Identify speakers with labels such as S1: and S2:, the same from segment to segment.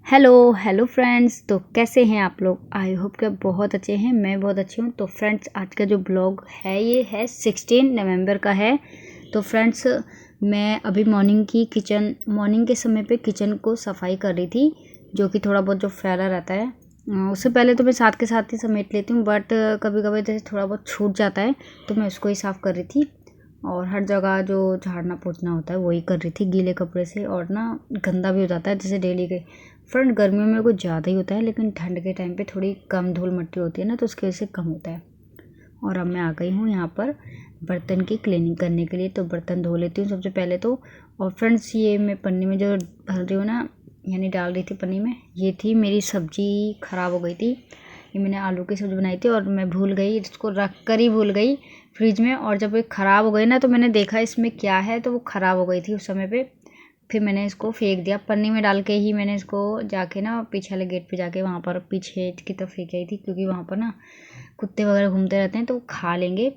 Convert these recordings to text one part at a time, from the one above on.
S1: Hello hello friends. तो कैसे हैं आप लोग? आई होप कि बहुत अच्छे हैं। मैं बहुत अच्छी हूँ। तो फ्रेंड्स, आज का जो ब्लॉग है ये है 16 नवंबर का है। तो फ्रेंड्स, मैं अभी मॉर्निंग के समय पे किचन को सफाई कर रही थी, जो कि थोड़ा बहुत जो फैला रहता है उससे पहले तो मैं साथ के साथ ही समेट लेती हूँ, बट कभी कभी जैसे थोड़ा बहुत छूट जाता है तो मैं उसको ही साफ़ कर रही थी। और हर जगह जो झाड़ना पोंछना होता है वही कर रही थी गीले कपड़े से, और ना गंदा भी हो जाता है जैसे डेली के। फ्रेंड, गर्मियों में कुछ ज़्यादा ही होता है, लेकिन ठंड के टाइम पे थोड़ी कम धूल मट्टी होती है ना, तो उसकी वजह से कम होता है। और अब मैं आ गई हूँ यहाँ पर बर्तन की क्लीनिंग करने के लिए। तो बर्तन धो लेती हूँ सबसे पहले तो। और फ्रेंड्स, ये मैं पन्नी में जो भर रही हूँ ना, यानी डाल रही थी पन्नी में, ये थी मेरी सब्ज़ी ख़राब हो गई थी। ये मैंने आलू की सब्ज़ी बनाई थी और मैं भूल गई, इसको रख कर ही भूल गई फ्रिज में। और जब ये ख़राब हो गई ना, तो मैंने देखा इसमें क्या है, तो वो ख़राब हो गई थी उस समय पे। फिर मैंने इसको फेंक दिया पन्नी में डाल के ही। मैंने इसको जाके ना पीछे वाले गेट पे जाके वहाँ पर पीछे की तरफ फेंक आई थी, क्योंकि वहाँ पर ना कुत्ते वगैरह घूमते रहते हैं तो वो खा लेंगे।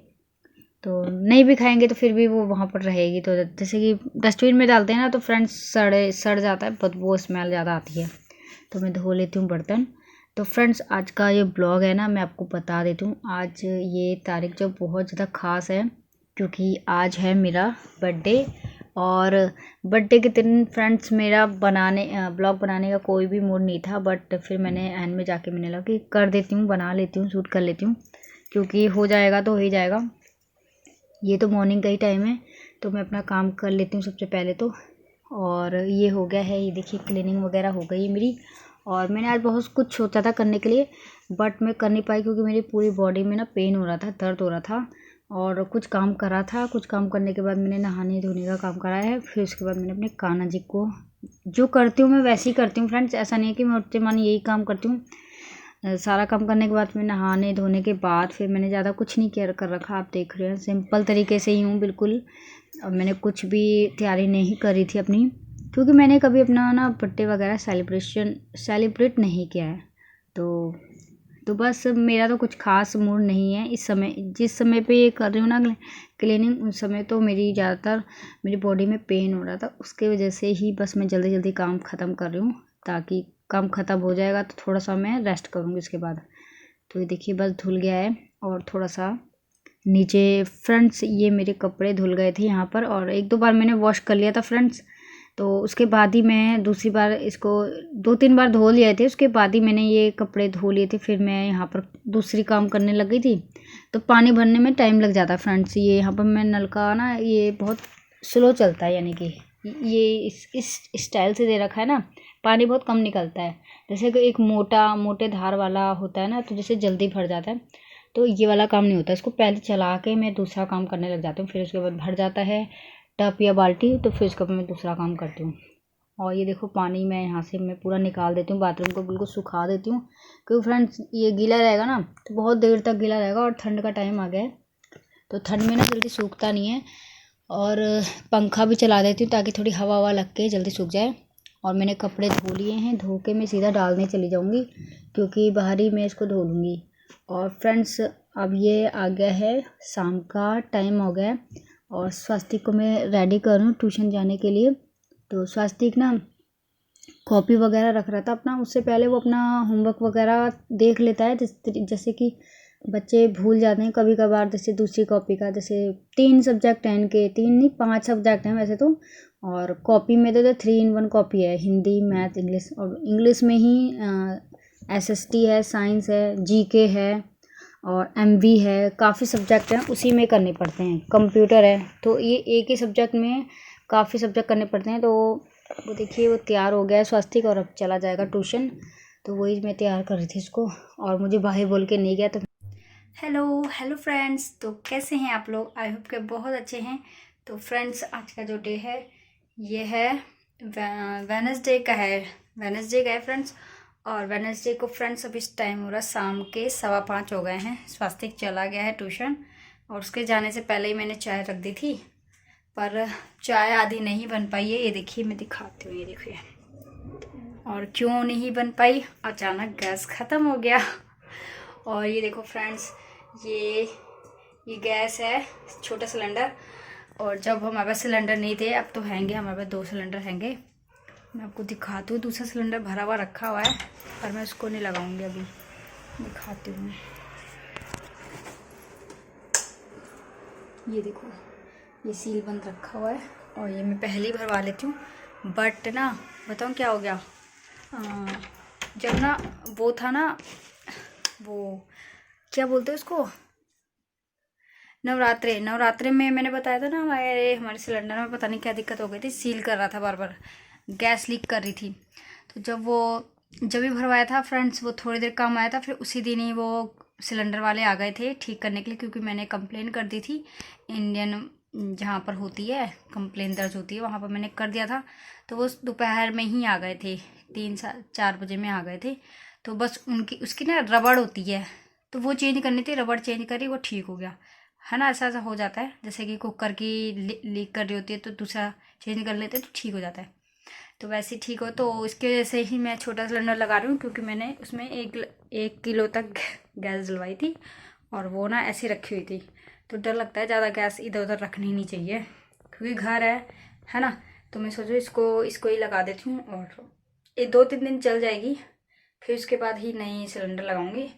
S1: तो नहीं भी खाएंगे तो फिर भी वो वहाँ पर रहेगी। तो जैसे कि डस्टबिन में डालते हैं ना, तो फ्रेंड्स सड़ जाता है, बदबू स्मेल ज़्यादा आती है। तो मैं धो लेती हूँ बर्तन। तो फ्रेंड्स, आज का ये ब्लॉग है ना, मैं आपको बता देती हूँ। आज ये तारीख जो बहुत ज़्यादा ख़ास है, क्योंकि आज है मेरा बर्थडे। और बर्थडे के दिन फ्रेंड्स, मेरा ब्लॉग बनाने का कोई भी मूड नहीं था, बट फिर मैंने एंड में जाके मैंने लगा कि कर देती हूँ, बना लेती हूँ, शूट कर लेती हूँ, क्योंकि हो जाएगा तो हो ही जाएगा। ये तो मॉर्निंग का ही टाइम है, तो मैं अपना काम कर लेती हूँ सबसे पहले तो। और ये हो गया है, ये देखिए क्लीनिंग वगैरह हो गई है मेरी। और मैंने आज बहुत कुछ सोचा था करने के लिए, बट मैं कर नहीं पाई, क्योंकि मेरी पूरी बॉडी में ना पेन हो रहा था, दर्द हो रहा था। और कुछ काम करा था, कुछ काम करने के बाद मैंने नहाने धोने का काम करा है। फिर उसके बाद मैंने अपने कान्हा जी को, जो करती हूँ मैं वैसे ही करती हूँ फ्रेंड्स, ऐसा नहीं है कि मैं उठते मान यही काम करती हूँ। सारा काम करने के बाद, फिर नहाने धोने के बाद, फिर मैंने ज़्यादा कुछ नहीं केयर कर रखा। आप देख रहे हैं सिंपल तरीके से ही हूँ बिल्कुल। अब मैंने कुछ भी तैयारी नहीं करी थी अपनी, क्योंकि मैंने कभी अपना ना बर्थडे वगैरह सेलिब्रेट नहीं किया है। तो बस मेरा तो कुछ खास मूड नहीं है इस समय। जिस समय पे ये कर रही हूँ ना क्लीनिंग, उस समय तो मेरी बॉडी में पेन हो रहा था, उसके वजह से ही बस मैं जल्दी जल्दी काम ख़त्म कर रही हूँ, ताकि काम ख़त्म हो जाएगा तो थोड़ा सा मैं रेस्ट करूँगी उसके बाद। तो ये देखिए बस धुल गया है। और थोड़ा सा नीचे फ्रेंड्स, ये मेरे कपड़े धुल गए थे यहाँ पर, और एक दो बार मैंने वॉश कर लिया था फ्रेंड्स। तो उसके बाद ही मैं दूसरी बार इसको 2-3 बार धो लिए थे, उसके बाद ही मैंने ये कपड़े धो लिए थे। फिर मैं यहाँ पर दूसरी काम करने लग गई थी, तो पानी भरने में टाइम लग जाता है फ्रेंड्स। ये यहाँ पर मैं नल का ना, ये बहुत स्लो चलता है, यानी कि ये इस स्टाइल से दे रखा है ना, पानी बहुत कम निकलता है। जैसे कि एक मोटे धार वाला होता है ना, तो जैसे जल्दी भर जाता है। तो ये वाला काम नहीं होता, इसको पहले चला के मैं दूसरा काम करने लग जाती हूँ, फिर उसके बाद भर जाता है टब या बाल्टी, तो फिर उसके बाद मैं दूसरा काम करती हूँ। और ये देखो पानी मैं यहाँ से मैं पूरा निकाल देती हूँ, बाथरूम को बिल्कुल सुखा देती हूँ, क्योंकि फ्रेंड्स ये गीला रहेगा ना तो बहुत देर तक गीला रहेगा। और ठंड का टाइम आ गया है, तो ठंड में ना जल्दी सूखता नहीं है। और पंखा भी चला देती हूँ, ताकि थोड़ी हवा ववा लग के जल्दी सूख जाए। और मैंने कपड़े धो लिए हैं, धो के मैं सीधा डालने चली जाऊँगी, क्योंकि बाहर ही मैं इसको धो लूँगी। और फ्रेंड्स, अब ये आ गया है, शाम का टाइम हो गया है, और स्वास्तिक को मैं रेडी कर रही हूँ ट्यूशन जाने के लिए। तो स्वास्तिक ना कॉपी वगैरह रख रहा था अपना, उससे पहले वो अपना होमवर्क वगैरह देख लेता है। जैसे कि बच्चे भूल जाते हैं कभी कभार, जैसे दूसरी कॉपी का, जैसे 3 सब्जेक्ट हैं इनके, 3 नहीं 5 सब्जेक्ट हैं वैसे तो। और कॉपी में तो 3 in 1 कॉपी है, हिंदी मैथ इंग्लिश। और इंग्लिश में ही SST है, साइंस है, GK है, और MV है, काफ़ी सब्जेक्ट हैं, उसी में करने पड़ते हैं। कंप्यूटर है, तो ये एक ही सब्जेक्ट में काफ़ी सब्जेक्ट करने पड़ते हैं। तो वो देखिए वो तैयार हो गया है स्वास्तिक, और अब चला जाएगा ट्यूशन। तो वही मैं तैयार कर रही थी इसको, और मुझे भाई बोल के नहीं गया। तो हेलो हेलो फ्रेंड्स, तो कैसे हैं आप लोग? आई होप के बहुत अच्छे हैं। तो फ्रेंड्स, आज का जो डे है ये है वेनसडे का है फ्रेंड्स। और वेनसडे को फ्रेंड्स अब इस टाइम हो रहा शाम के 5:15 हो गए हैं। स्वास्तिक चला गया है ट्यूशन, और उसके जाने से पहले ही मैंने चाय रख दी थी, पर चाय आधी नहीं बन पाई है। ये देखिए मैं दिखाती हूँ, ये देखिए। और क्यों नहीं बन पाई? अचानक गैस ख़त्म हो गया। और ये देखो फ्रेंड्स, ये गैस है, छोटा सिलेंडर। और जब हमारे पास सिलेंडर नहीं थे, अब तो हैंगे, हमारे पास 2 सिलेंडर हैंगे, मैं आपको दिखाती हूँ। दूसरा सिलेंडर भरा हुआ रखा हुआ है पर मैं उसको नहीं लगाऊंगी, अभी दिखाती हूँ। ये देखो, ये सील बंद रखा हुआ है और ये मैं पहले ही भरवा लेती हूँ। बट ना बताऊँ क्या हो गया, जब ना वो था ना, वो क्या बोलते हैं उसको, नवरात्रे में मैंने बताया था ना, हमारे सिलेंडर में पता नहीं क्या दिक्कत हो गई थी, सील कर रहा था बार बार, गैस लीक कर रही थी। तो जब भी भरवाया था फ्रेंड्स, वो थोड़ी देर काम आया था, फिर उसी दिन ही वो सिलेंडर वाले आ गए थे ठीक करने के लिए, क्योंकि मैंने कंप्लेन कर दी थी इंडियन जहाँ पर होती है कंप्लेन दर्ज होती है, वहाँ पर मैंने कर दिया था। तो वो दोपहर में ही आ गए थे, 3-4 बजे में आ गए थे। तो बस उसकी ना रबड़ होती है, तो वो चेंज करनी थी, रबड़ चेंज करी, वो ठीक हो गया है ना। ऐसा हो जाता है, जैसे कि कुकर की लीक कर रही होती है तो दूसरा चेंज कर लेते हैं तो ठीक हो जाता है। तो वैसे ठीक हो, तो इसकी वजह से ही मैं छोटा सिलेंडर लगा रही हूँ, क्योंकि मैंने उसमें 1 किलो तक गैस जलवाई थी और वो ना ऐसे रखी हुई थी। तो डर लगता है, ज़्यादा गैस इधर उधर रखनी नहीं चाहिए, क्योंकि घर है ना। तो मैं सोचूँ इसको ही लगा देती हूँ और ये 2-3 दिन चल जाएगी, फिर उसके बाद ही नई सिलेंडर लगाऊंगी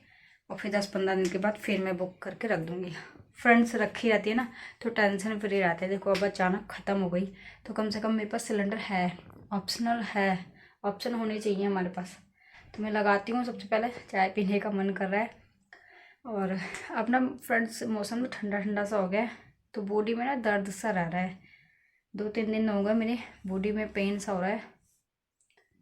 S1: और फिर 10-15 दिन के बाद फिर मैं बुक करके रख दूँगी। फ्रेंड्स रखी रहती है ना तो टेंशन फ्री रहते हैं। देखो अब अचानक ख़त्म हो गई तो कम से कम मेरे पास सिलेंडर है, ऑप्शनल है, ऑप्शन होने चाहिए हमारे पास। तो मैं लगाती हूँ। सबसे पहले चाय पीने का मन कर रहा है और अब ना फ्रेंड्स मौसम तो ठंडा ठंडा सा हो गया है, तो बॉडी में ना दर्द सा रह रहा है। 2-3 दिन हो गए मेरे बॉडी में पेन सा हो रहा है।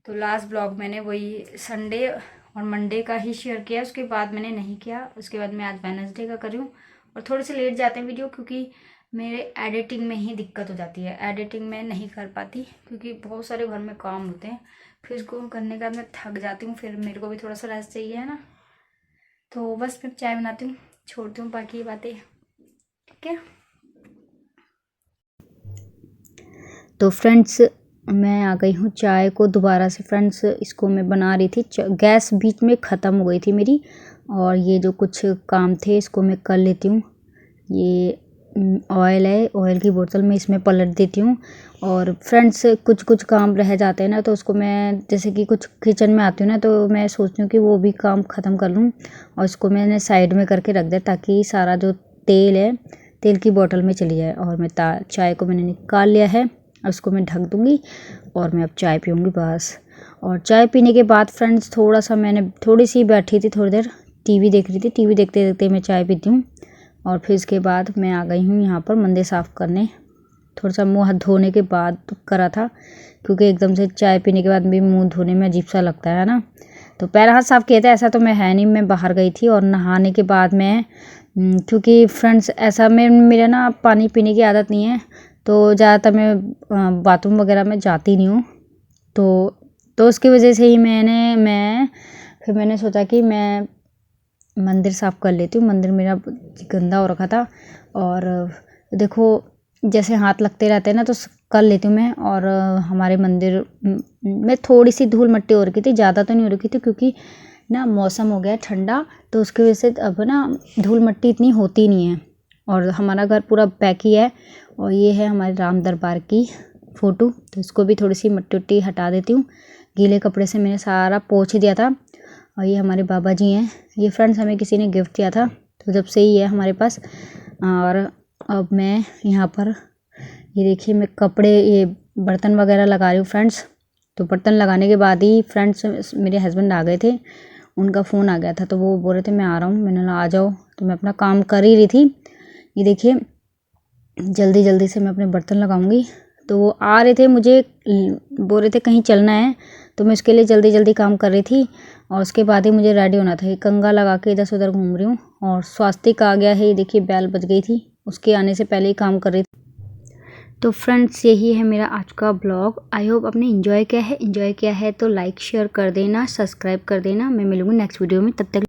S1: तो लास्ट ब्लॉग मैंने वही संडे और मंडे का ही शेयर किया, उसके बाद मैंने नहीं किया। उसके बाद मैं आज वेडनेसडे का कर रही हूँ और थोड़े से लेट जाते हैं वीडियो, क्योंकि मेरे एडिटिंग में ही दिक्कत हो जाती है। एडिटिंग में नहीं कर पाती क्योंकि बहुत सारे घर में काम होते हैं, फिर उसको करने के बाद मैं थक जाती हूँ, फिर मेरे को भी थोड़ा सा रेस्ट चाहिए है ना। तो बस मैं चाय बनाती हूँ, छोड़ती हूँ बाकी बातें, ठीक है। तो फ्रेंड्स मैं आ गई हूँ चाय को दोबारा से। फ्रेंड्स इसको मैं बना रही थी, गैस बीच में ख़त्म हो गई थी मेरी, और ये जो कुछ काम थे इसको मैं कर लेती हूँ। ये ऑयल है, ऑयल की बोतल में इसमें पलट देती हूँ। और फ्रेंड्स कुछ काम रह जाते हैं ना, तो उसको मैं जैसे कि कुछ किचन में आती हूँ ना, तो मैं सोचती हूँ कि वो भी काम ख़त्म कर लूँ और इसको मैंने साइड में करके रख दिया, ताकि सारा जो तेल है तेल की बोतल में चली जाए। और मैं चाय को मैंने निकाल लिया है, उसको मैं ढक दूँगी और मैं अब चाय पीऊँगी बस। और चाय पीने के बाद फ्रेंड्स थोड़ा सा मैंने थोड़ी सी बैठी थी, थोड़ी देर टीवी देख रही थी। टीवी देखते देखते मैं चाय पीती हूँ और फिर इसके बाद मैं आ गई हूँ यहाँ पर मंदिर साफ़ करने। थोड़ा सा मुँह हाथ धोने के बाद करा था, क्योंकि एकदम से चाय पीने के बाद भी मुँह धोने में अजीब सा लगता है ना। तो पैर हाथ साफ़ किए थे, ऐसा तो मैं है नहीं, मैं बाहर गई थी। और नहाने के बाद मैं क्योंकि फ्रेंड्स ऐसा मेरा ना पानी पीने की आदत नहीं है, तो ज़्यादातर मैं बाथरूम वगैरह में जाती नहीं हूँ। तो उसकी वजह से ही फिर मैंने सोचा कि मैं मंदिर साफ़ कर लेती हूँ। मंदिर मेरा गंदा हो रखा था और देखो जैसे हाथ लगते रहते हैं ना, तो कर लेती हूँ मैं। और हमारे मंदिर में थोड़ी सी धूल मिट्टी हो रखी थी, ज़्यादा तो नहीं हो रखी थी, क्योंकि ना मौसम हो गया ठंडा, तो उसकी वजह से अब ना धूल मिट्टी इतनी होती नहीं है। और हमारा घर पूरा पैक ही है। और ये है हमारे राम दरबार की फ़ोटो, तो इसको भी थोड़ी सी मिट्टी उट्टी हटा देती हूँ। गीले कपड़े से मैंने सारा पोंछ दिया था। और ये हमारे बाबा जी हैं, ये फ्रेंड्स हमें किसी ने गिफ्ट किया था, तो जब से ही है हमारे पास। और अब मैं यहाँ पर ये देखिए मैं कपड़े ये बर्तन वगैरह लगा रही हूँ फ्रेंड्स। तो बर्तन लगाने के बाद ही फ्रेंड्स मेरे हस्बैंड आ गए थे, उनका फ़ोन आ गया था, तो वो बोल रहे थे मैं आ रहा हूँ। मैंने कहा आ जाओ। तो मैं अपना काम कर ही रही थी। ये देखिए जल्दी जल्दी से मैं अपने बर्तन लगाऊंगी। तो वो आ रहे थे, मुझे बोल रहे थे कहीं चलना है, तो मैं उसके लिए जल्दी जल्दी काम कर रही थी। और उसके बाद ही मुझे रेडी होना था। ये कंघा लगा के इधर से उधर घूम रही हूँ। और स्वास्तिक आ गया है, ये देखिए बेल बज गई थी, उसके आने से पहले ही काम कर रही थी। तो फ्रेंड्स यही है मेरा आज का ब्लॉग। आई होप आपने एंजॉय किया है तो लाइक शेयर कर देना, सब्सक्राइब कर देना। मैं मिलूँगी नेक्स्ट वीडियो में, तब तक